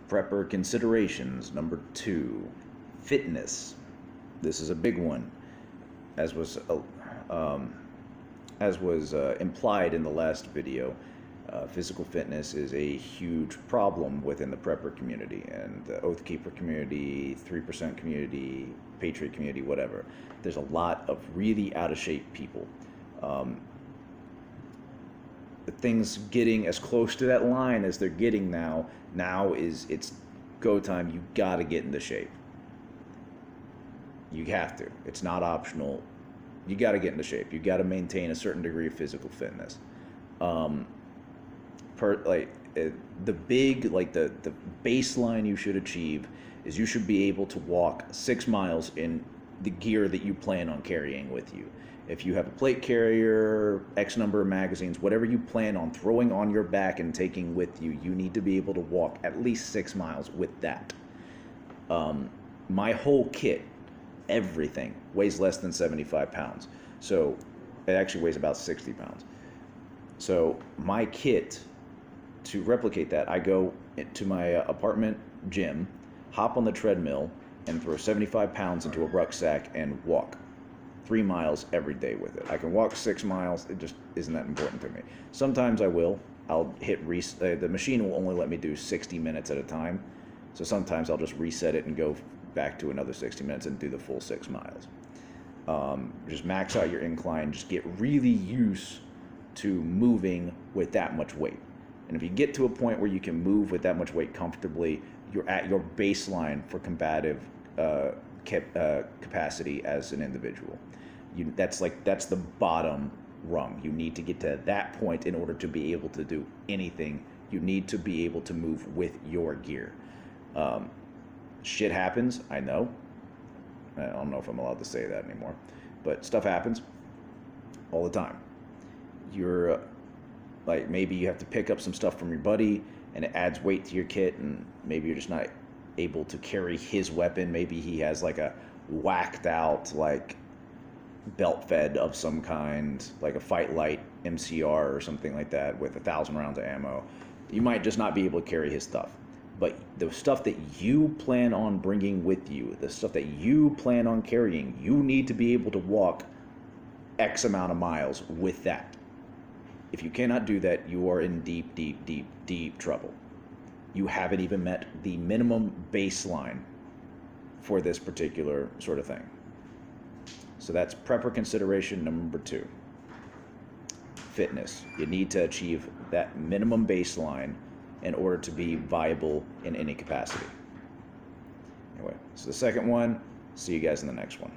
Prepper considerations. Number 2, fitness. This is a big one, as was implied in the last video. Physical fitness is a huge problem within the prepper community and the Oathkeeper community, 3% community, Patriot community, whatever. There's a lot of really out of shape people. Things getting as close to that line as they're getting now it's go time. You gotta get into shape. You have to. It's not optional. You gotta get into shape. You gotta maintain a certain degree of physical fitness. The baseline you should achieve is you should be able to walk 6 miles in the gear that you plan on carrying with you. If you have a plate carrier, X number of magazines, whatever you plan on throwing on your back and taking with you, you need to be able to walk at least 6 miles with that. My whole kit, everything, weighs less than 75 pounds. So it actually weighs about 60 pounds. So my kit, to replicate that, I go to my apartment gym, hop on the treadmill, and throw 75 pounds into a rucksack and walk 3 miles every day with it. I can walk 6 miles. It just isn't that important to me. Sometimes I will. I'll hit the machine will only let me do 60 minutes at a time. So sometimes I'll just reset it and go back to another 60 minutes and do the full 6 miles. Just max out your incline. Just get really used to moving with that much weight. And if you get to a point where you can move with that much weight comfortably, you're at your baseline for combative capacity as an individual. That's the bottom rung. You need to get to that point in order to be able to do anything. You need to be able to move with your gear. Shit happens, I know. I don't know if I'm allowed to say that anymore, but stuff happens all the time. You're maybe you have to pick up some stuff from your buddy and it adds weight to your kit, and maybe you're just not able to carry his weapon. Maybe he has a whacked out belt fed of some kind, like a Fight Light MCR or something like that with 1,000 rounds of ammo. You might just not be able to carry his stuff. But the stuff that you plan on bringing with you, the stuff that you plan on carrying, you need to be able to walk X amount of miles with that. If you cannot do that, you are in deep, deep, deep, deep trouble. You haven't even met the minimum baseline for this particular sort of thing. So that's prepper consideration number 2. Fitness. You need to achieve that minimum baseline in order to be viable in any capacity. Anyway, so the second one, see you guys in the next one.